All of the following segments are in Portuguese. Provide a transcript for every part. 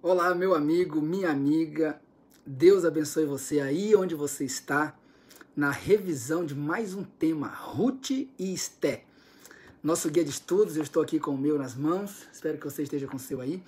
Olá, meu amigo, minha amiga. Deus abençoe você aí onde você está, na revisão de mais um tema, Ruth e Esté. Nosso guia de estudos, eu estou aqui com o meu nas mãos, espero que você esteja com o seu aí.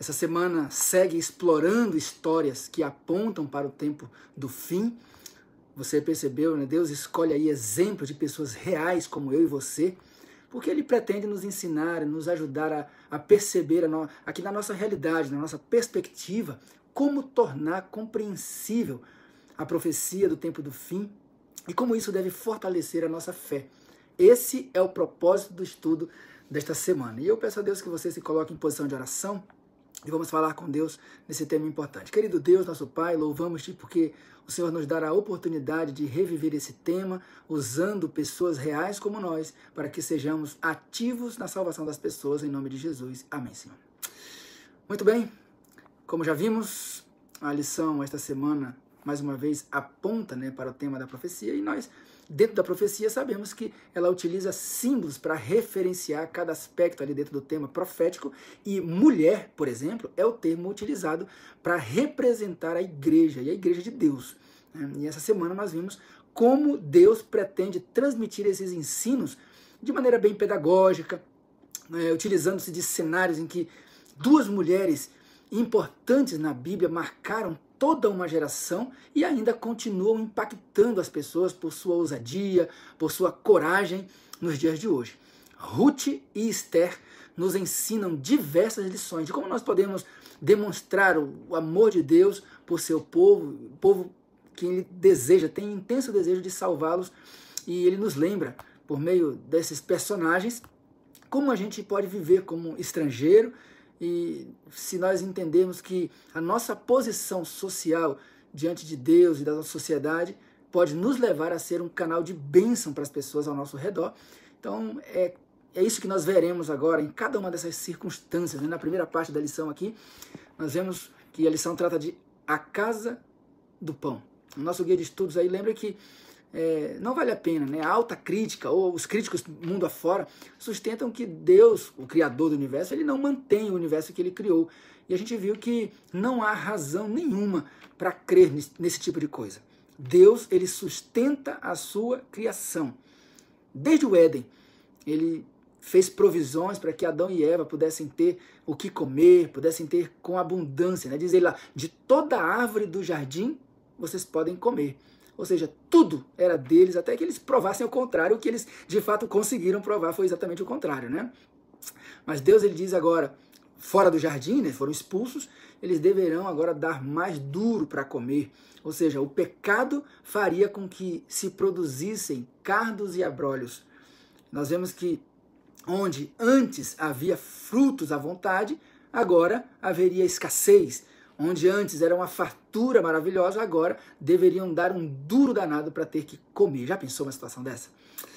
Essa semana segue explorando histórias que apontam para o tempo do fim. Você percebeu, né? Deus escolhe aí exemplos de pessoas reais como eu e você, porque Ele pretende nos ensinar, nos ajudar a perceber aqui na nossa realidade, na nossa perspectiva, como tornar compreensível a profecia do tempo do fim e como isso deve fortalecer a nossa fé. Esse é o propósito do estudo desta semana. E eu peço a Deus que você se coloque em posição de oração e vamos falar com Deus nesse tema importante. Querido Deus, nosso Pai, louvamos-te porque o Senhor nos dará a oportunidade de reviver esse tema usando pessoas reais como nós para que sejamos ativos na salvação das pessoas em nome de Jesus. Amém, Senhor. Muito bem, como já vimos, a lição esta semana mais uma vez aponta, para o tema da profecia e nós, dentro da profecia, sabemos que ela utiliza símbolos para referenciar cada aspecto ali dentro do tema profético e mulher, por exemplo, é o termo utilizado para representar a igreja e a igreja de Deus. E essa semana nós vimos como Deus pretende transmitir esses ensinos de maneira bem pedagógica, utilizando-se de cenários em que duas mulheres importantes na Bíblia marcaram toda uma geração e ainda continuam impactando as pessoas por sua ousadia, por sua coragem nos dias de hoje. Ruth e Esther nos ensinam diversas lições de como nós podemos demonstrar o amor de Deus por seu povo, o povo que ele deseja, tem intenso desejo de salvá-los, e ele nos lembra, por meio desses personagens, como a gente pode viver como estrangeiro. E se nós entendermos que a nossa posição social diante de Deus e da nossa sociedade pode nos levar a ser um canal de bênção para as pessoas ao nosso redor. Então, é isso que nós veremos agora em cada uma dessas circunstâncias. Na primeira parte da lição aqui, nós vemos que a lição trata de a casa do pão. O nosso guia de estudos aí lembra que não vale a pena, A alta crítica, ou os críticos mundo afora, sustentam que Deus, o Criador do universo, ele não mantém o universo que ele criou. E a gente viu que não há razão nenhuma para crer nesse tipo de coisa. Deus, ele sustenta a sua criação. Desde o Éden, ele fez provisões para que Adão e Eva pudessem ter o que comer, pudessem ter com abundância. Diz ele lá, de toda árvore do jardim, vocês podem comer. Ou seja, tudo era deles, até que eles provassem o contrário. O que eles de fato conseguiram provar foi exatamente o contrário, Mas Deus, ele diz agora, fora do jardim, foram expulsos, eles deverão agora dar mais duro para comer. Ou seja, o pecado faria com que se produzissem cardos e abrolhos. Nós vemos que onde antes havia frutos à vontade, agora haveria escassez. Onde antes era uma fartura maravilhosa, agora deveriam dar um duro danado para ter que comer. Já pensou uma situação dessa?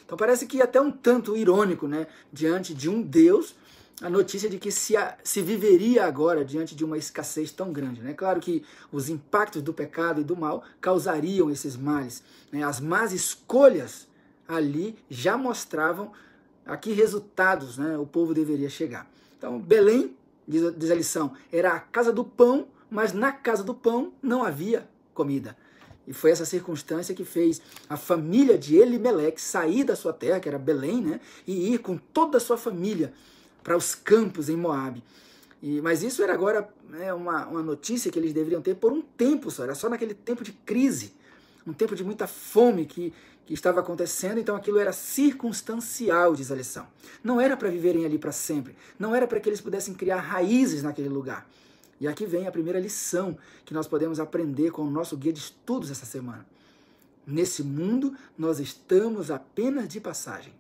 Então parece que até um tanto irônico, diante de um Deus, a notícia de que se viveria agora diante de uma escassez tão grande. Claro que os impactos do pecado e do mal causariam esses males. As más escolhas ali já mostravam a que resultados o povo deveria chegar. Então Belém, diz a lição, era a casa do pão, mas na casa do pão não havia comida. E foi essa circunstância que fez a família de Elimeleque sair da sua terra, que era Belém, e ir com toda a sua família para os campos em Moabe. Mas isso era agora uma notícia que eles deveriam ter por um tempo só, era só naquele tempo de crise, um tempo de muita fome que estava acontecendo, então aquilo era circunstancial, diz a lição. Não era para viverem ali para sempre, não era para que eles pudessem criar raízes naquele lugar. E aqui vem a primeira lição que nós podemos aprender com o nosso guia de estudos essa semana. Nesse mundo, nós estamos apenas de passagem.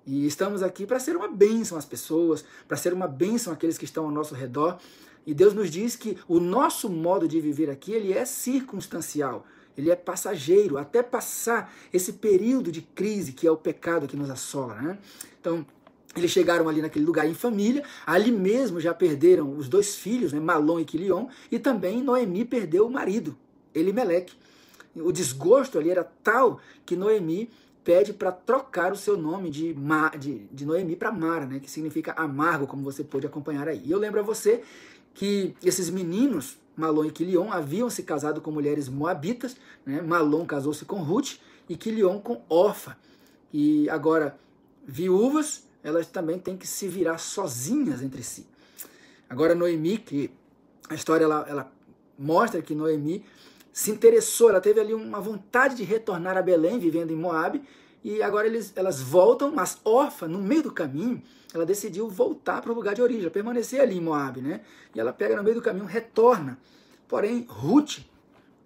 E estamos aqui para ser uma bênção às pessoas, para ser uma bênção àqueles que estão ao nosso redor. E Deus nos diz que o nosso modo de viver aqui, ele é circunstancial, ele é passageiro, até passar esse período de crise que é o pecado que nos assola, Então, eles chegaram ali naquele lugar em família, ali mesmo já perderam os dois filhos, Malom e Quilion, e também Noemi perdeu o marido, Elimeleque. O desgosto ali era tal que Noemi pede para trocar o seu nome de Noemi para Mara, que significa amargo, como você pôde acompanhar aí. E eu lembro a você que esses meninos, Malom e Quilion, haviam se casado com mulheres moabitas, né? Malom casou-se com Ruth e Quilion com Orfa. E agora, viúvas, elas também têm que se virar sozinhas entre si. Agora, Noemi, que a história ela mostra que Noemi se interessou, ela teve ali uma vontade de retornar a Belém, vivendo em Moabe, e agora elas voltam, mas Orfa, no meio do caminho, ela decidiu voltar para o lugar de origem, permanecer ali em Moabe, né? E ela pega no meio do caminho, retorna. Porém, Ruth,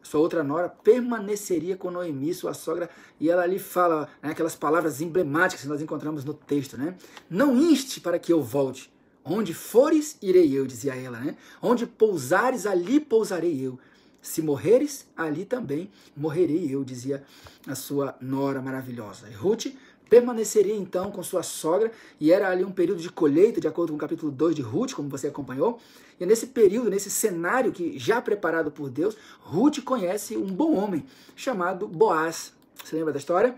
sua outra nora, permaneceria com Noemi, sua sogra, e ela ali fala, né, aquelas palavras emblemáticas que nós encontramos no texto, né? Não inste para que eu volte. Onde fores, irei eu, dizia ela, né? Onde pousares, ali pousarei eu. Se morreres, ali também morrerei eu, dizia a sua nora maravilhosa. E Ruth permaneceria então com sua sogra, e era ali um período de colheita, de acordo com o capítulo 2 de Ruth, como você acompanhou. E nesse período, nesse cenário que já preparado por Deus, Ruth conhece um bom homem chamado Boaz. Você lembra da história?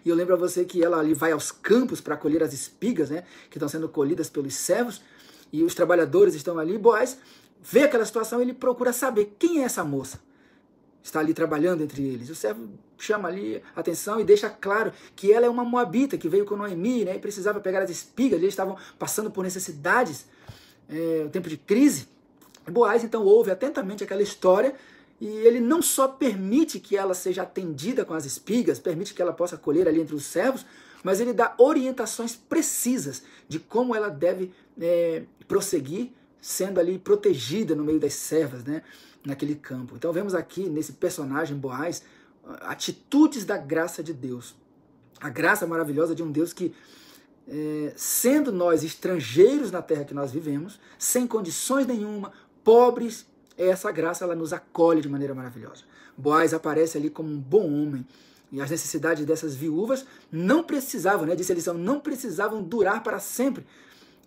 E eu lembro a você que ela ali vai aos campos para colher as espigas, né, que estão sendo colhidas pelos servos, e os trabalhadores estão ali. Boaz vê aquela situação e ele procura saber quem é essa moça. Está ali trabalhando entre eles. O servo chama ali a atenção e deixa claro que ela é uma moabita que veio com Noemi, né, e precisava pegar as espigas. Eles estavam passando por necessidades, o tempo de crise. Boaz então ouve atentamente aquela história e ele não só permite que ela seja atendida com as espigas, permite que ela possa colher ali entre os servos, mas ele dá orientações precisas de como ela deve prosseguir, sendo ali protegida no meio das servas, né, naquele campo. Então vemos aqui nesse personagem Boaz atitudes da graça de Deus, a graça maravilhosa de um Deus que, sendo nós estrangeiros na terra que nós vivemos, sem condições nenhuma, pobres, essa graça ela nos acolhe de maneira maravilhosa. Boaz aparece ali como um bom homem, e as necessidades dessas viúvas não precisavam, né, disse a lição, não precisavam durar para sempre.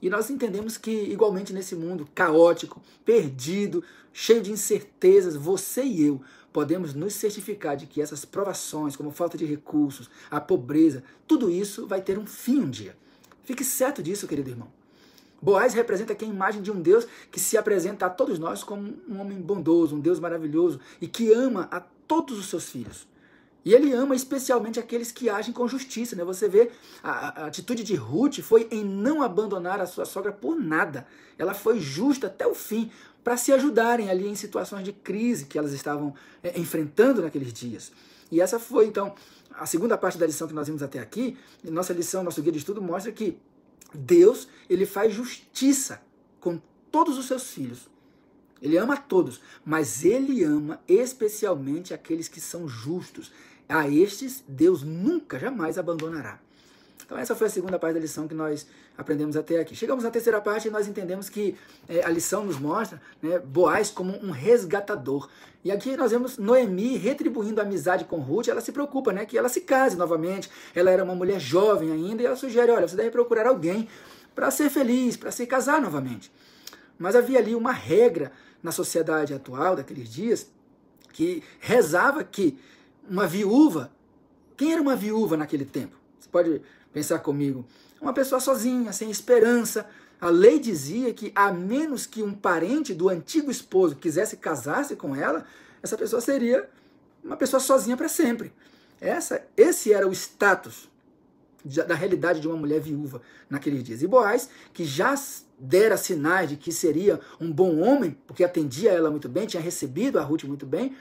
E nós entendemos que, igualmente nesse mundo caótico, perdido, cheio de incertezas, você e eu podemos nos certificar de que essas provações, como falta de recursos, a pobreza, tudo isso vai ter um fim um dia. Fique certo disso, querido irmão. Boaz representa aqui a imagem de um Deus que se apresenta a todos nós como um homem bondoso, um Deus maravilhoso e que ama a todos os seus filhos. E ele ama especialmente aqueles que agem com justiça, né? Você vê, a atitude de Ruth foi em não abandonar a sua sogra por nada. Ela foi justa até o fim, para se ajudarem ali em situações de crise que elas estavam enfrentando naqueles dias. E essa foi, então, a segunda parte da lição que nós vimos até aqui. Nossa lição, nosso guia de estudo mostra que Deus, ele faz justiça com todos os seus filhos. Ele ama a todos, mas ele ama especialmente aqueles que são justos. A estes, Deus nunca, jamais abandonará. Então essa foi a segunda parte da lição que nós aprendemos até aqui. Chegamos na terceira parte e nós entendemos que a lição nos mostra, né, Boaz como um resgatador. E aqui nós vemos Noemi retribuindo a amizade com Ruth. Ela se preocupa, né, que ela se case novamente. Ela era uma mulher jovem ainda e ela sugere, olha, você deve procurar alguém para ser feliz, para se casar novamente. Mas havia ali uma regra na sociedade atual daqueles dias que rezava que uma viúva, quem era uma viúva naquele tempo? Você pode pensar comigo, uma pessoa sozinha, sem esperança. A lei dizia que a menos que um parente do antigo esposo quisesse casar-se com ela, essa pessoa seria uma pessoa sozinha para sempre. Esse era o status da realidade de uma mulher viúva naqueles dias. E Boaz, que já dera sinais de que seria um bom homem, porque atendia ela muito bem, tinha recebido a Ruth muito bem,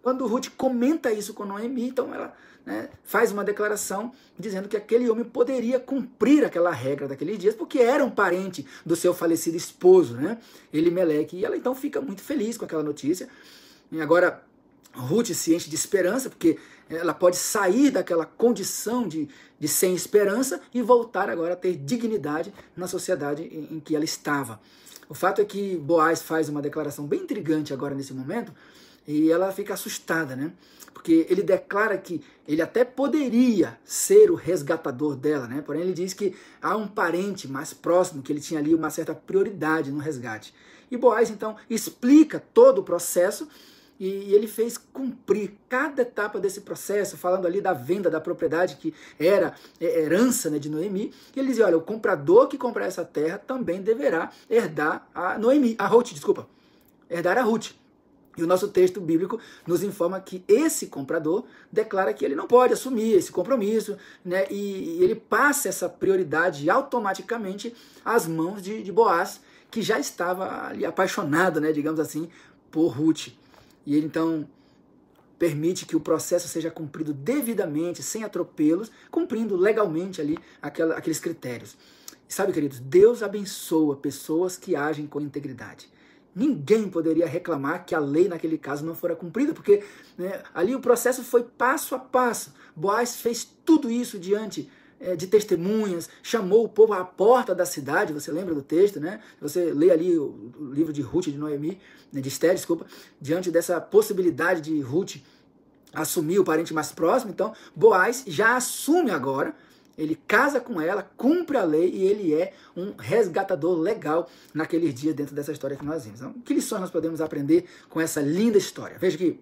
quando Ruth comenta isso com Noemi, então ela, né, faz uma declaração dizendo que aquele homem poderia cumprir aquela regra daqueles dias, porque era um parente do seu falecido esposo, né, Elimeleque. E ela então fica muito feliz com aquela notícia. E agora Ruth se enche de esperança, porque ela pode sair daquela condição de sem esperança e voltar agora a ter dignidade na sociedade em que ela estava. O fato é que Boaz faz uma declaração bem intrigante agora nesse momento, e ela fica assustada, né? Porque ele declara que ele até poderia ser o resgatador dela, né? Porém ele diz que há um parente mais próximo, que ele tinha ali uma certa prioridade no resgate. E Boaz então explica todo o processo, E ele fez cumprir cada etapa desse processo, falando ali da venda da propriedade que era herança, né, de Noemi. E ele dizia, olha, o comprador que comprar essa terra também deverá herdar a Ruth. E o nosso texto bíblico nos informa que esse comprador declara que ele não pode assumir esse compromisso, né, e ele passa essa prioridade automaticamente às mãos de Boaz, que já estava ali apaixonado, né, digamos assim, por Ruth. E ele então permite que o processo seja cumprido devidamente, sem atropelos, cumprindo legalmente ali aqueles critérios. E sabe, queridos, Deus abençoa pessoas que agem com integridade. Ninguém poderia reclamar que a lei naquele caso não fora cumprida, porque, né, ali o processo foi passo a passo. Boaz fez tudo isso diante de testemunhas, chamou o povo à porta da cidade, você lembra do texto, né? Você lê ali o livro de Ruth, de Noemi, de Esther, desculpa, diante dessa possibilidade de Ruth assumir o parente mais próximo. Então Boaz já assume agora, ele casa com ela, cumpre a lei e ele é um resgatador legal naqueles dias dentro dessa história que nós vimos. Então, que lições nós podemos aprender com essa linda história? Veja que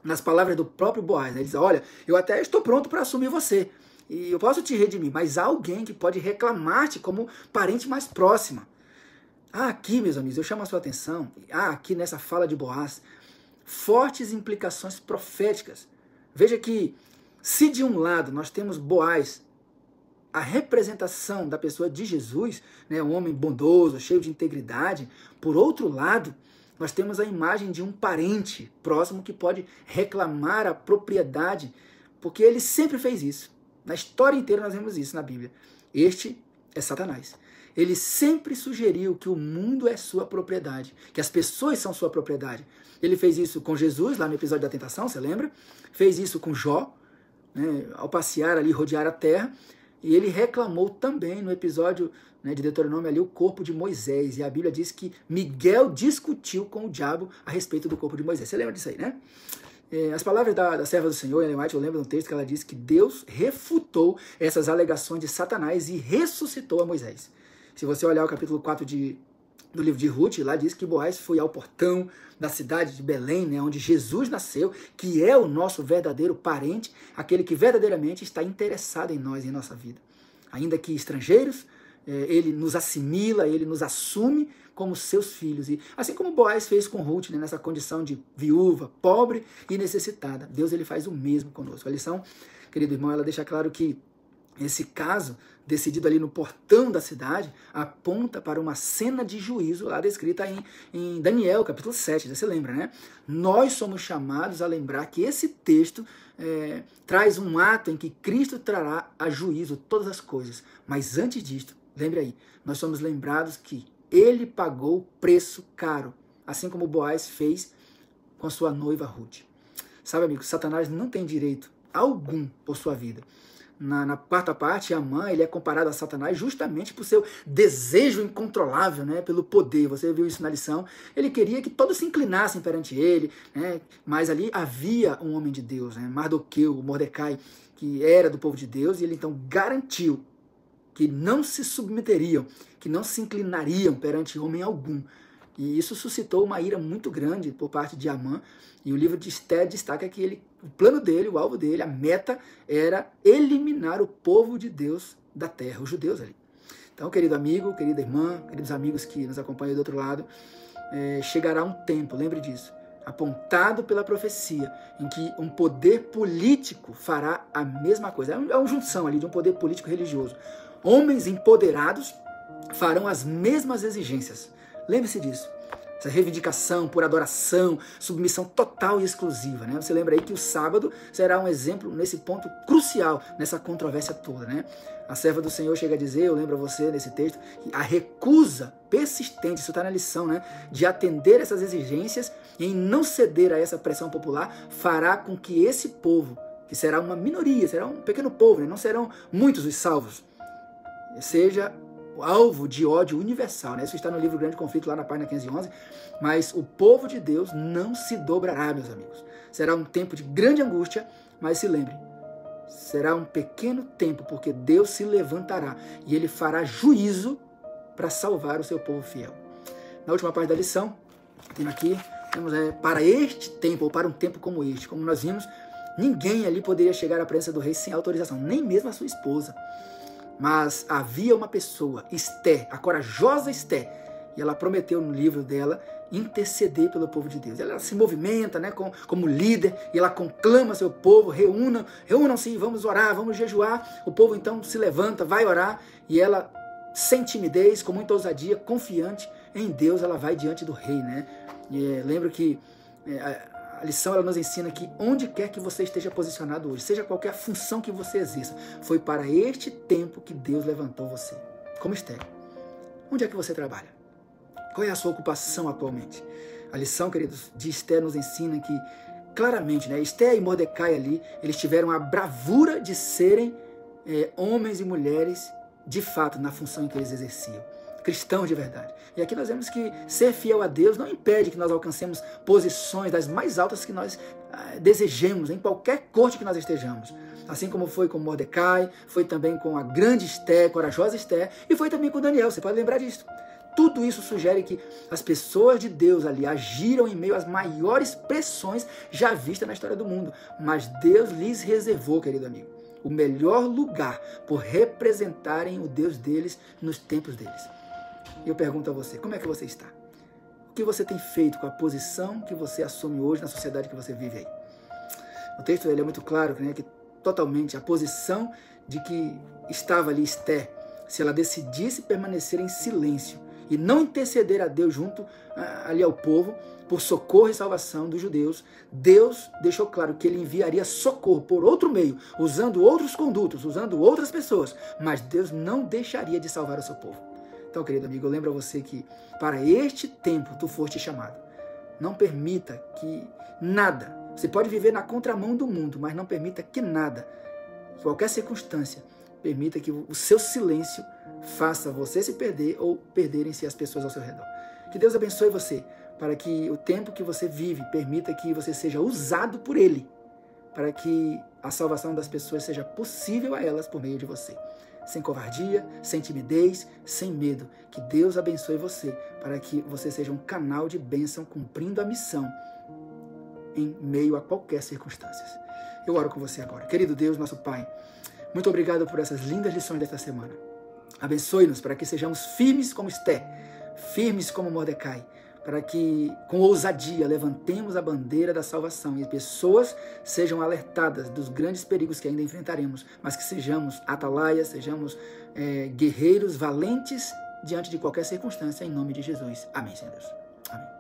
nas palavras do próprio Boaz, né, ele diz, olha, eu até estou pronto para assumir você, e eu posso te redimir, mas há alguém que pode reclamar-te como parente mais próxima. Aqui, meus amigos, eu chamo a sua atenção, aqui nessa fala de Boaz, fortes implicações proféticas. Veja que, se de um lado nós temos Boaz, a representação da pessoa de Jesus, né, um homem bondoso, cheio de integridade, por outro lado, nós temos a imagem de um parente próximo que pode reclamar a propriedade, porque ele sempre fez isso. Na história inteira nós vemos isso na Bíblia. Este é Satanás. Ele sempre sugeriu que o mundo é sua propriedade, que as pessoas são sua propriedade. Ele fez isso com Jesus, lá no episódio da tentação, você lembra? Fez isso com Jó, né, ao passear ali, rodear a terra. E ele reclamou também no episódio, né, de Deuteronômio ali, o corpo de Moisés. E a Bíblia diz que Miguel discutiu com o diabo a respeito do corpo de Moisés. Você lembra disso aí, né? As palavras da serva do Senhor, Ellen White, eu lembro de um texto que ela disse que Deus refutou essas alegações de Satanás e ressuscitou a Moisés. Se você olhar o capítulo 4 do livro de Ruth, lá diz que Boaz foi ao portão da cidade de Belém, né, onde Jesus nasceu, que é o nosso verdadeiro parente, aquele que verdadeiramente está interessado em nós, em nossa vida. Ainda que estrangeiros, ele nos assimila, ele nos assume como seus filhos. E assim como Boaz fez com Ruth, né, nessa condição de viúva, pobre e necessitada, Deus ele faz o mesmo conosco. A lição, querido irmão, ela deixa claro que esse caso, decidido ali no portão da cidade, aponta para uma cena de juízo lá descrita em Daniel, capítulo 7, você lembra, né? Nós somos chamados a lembrar que esse texto traz um ato em que Cristo trará a juízo todas as coisas. Mas antes disto, lembre aí, nós somos lembrados que ele pagou preço caro, assim como Boaz fez com sua noiva Ruth. Sabe, amigo, Satanás não tem direito algum por sua vida. Na quarta parte, Amã, ele é comparado a Satanás justamente por seu desejo incontrolável, né, pelo poder. Você viu isso na lição. Ele queria que todos se inclinassem perante ele, né, mas ali havia um homem de Deus, né, Mardoqueu, Mordecai, que era do povo de Deus, e ele então garantiu que não se submeteriam, que não se inclinariam perante homem algum. E isso suscitou uma ira muito grande por parte de Amã, e o livro de Esther destaca que o plano dele, o alvo dele, a meta era eliminar o povo de Deus da terra, os judeus ali. Então, querido amigo, querida irmã, queridos amigos que nos acompanham do outro lado, chegará um tempo, lembre disso, apontado pela profecia, em que um poder político fará a mesma coisa. É uma junção ali de um poder político religioso. Homens empoderados farão as mesmas exigências. Lembre-se disso. Essa reivindicação por adoração, submissão total e exclusiva, né? Você lembra aí que o sábado será um exemplo nesse ponto crucial, nessa controvérsia toda, né? A serva do Senhor chega a dizer, eu lembro a você nesse texto, que a recusa persistente, isso está na lição, né? De atender essas exigências e em não ceder a essa pressão popular, fará com que esse povo, que será uma minoria, será um pequeno povo, né? Não serão muitos os salvos, seja alvo de ódio universal, né? Isso está no livro Grande Conflito, lá na página 511, mas o povo de Deus não se dobrará, meus amigos. Será um tempo de grande angústia, mas se lembre, será um pequeno tempo, porque Deus se levantará e ele fará juízo para salvar o seu povo fiel. Na última parte da lição, tem aqui Para este tempo, ou para um tempo como este, como nós vimos, ninguém ali poderia chegar à presença do rei sem autorização, nem mesmo a sua esposa. Mas havia uma pessoa, Esté, a corajosa Esté, e ela prometeu no livro dela interceder pelo povo de Deus. Ela se movimenta, né, como líder, e ela conclama seu povo: reúnam-se, vamos orar, vamos jejuar. O povo então se levanta, vai orar, e ela, sem timidez, com muita ousadia, confiante em Deus, ela vai diante do rei, né? Lembro que a lição ela nos ensina que onde quer que você esteja posicionado hoje, seja qualquer função que você exerça, foi para este tempo que Deus levantou você. Como Esté. Onde é que você trabalha? Qual é a sua ocupação atualmente? A lição, queridos, de Esté nos ensina que, claramente, né, Esté e Mordecai ali, eles tiveram a bravura de serem homens e mulheres, de fato, na função em que eles exerciam. Cristãos de verdade. E aqui nós vemos que ser fiel a Deus não impede que nós alcancemos posições das mais altas que nós desejemos, em qualquer corte que nós estejamos. Assim como foi com Mordecai, foi também com a grande Esté, corajosa Esté, e foi também com Daniel, você pode lembrar disso. Tudo isso sugere que as pessoas de Deus ali agiram em meio às maiores pressões já vistas na história do mundo. Mas Deus lhes reservou, querido amigo, o melhor lugar por representarem o Deus deles nos tempos deles. E eu pergunto a você, como é que você está? O que você tem feito com a posição que você assume hoje na sociedade que você vive aí? O texto ele é muito claro, né, que totalmente a posição de que estava ali Esté, se ela decidisse permanecer em silêncio e não interceder a Deus junto ali ao povo por socorro e salvação dos judeus, Deus deixou claro que ele enviaria socorro por outro meio, usando outros condutos, usando outras pessoas, mas Deus não deixaria de salvar o seu povo. Então, querido amigo, eu lembro a você que para este tempo tu foste chamado. Não permita que nada, você pode viver na contramão do mundo, mas não permita que nada, qualquer circunstância, permita que o seu silêncio faça você se perder ou perderem-se as pessoas ao seu redor. Que Deus abençoe você, para que o tempo que você vive permita que você seja usado por Ele, para que a salvação das pessoas seja possível a elas por meio de você. Sem covardia, sem timidez, sem medo. Que Deus abençoe você, para que você seja um canal de bênção cumprindo a missão em meio a qualquer circunstância. Eu oro com você agora. Querido Deus, nosso Pai, muito obrigado por essas lindas lições desta semana. Abençoe-nos para que sejamos firmes como Esté, firmes como Mordecai, para que com ousadia levantemos a bandeira da salvação e pessoas sejam alertadas dos grandes perigos que ainda enfrentaremos, mas que sejamos atalaias, sejamos guerreiros valentes diante de qualquer circunstância, em nome de Jesus. Amém, Senhor Deus. Amém.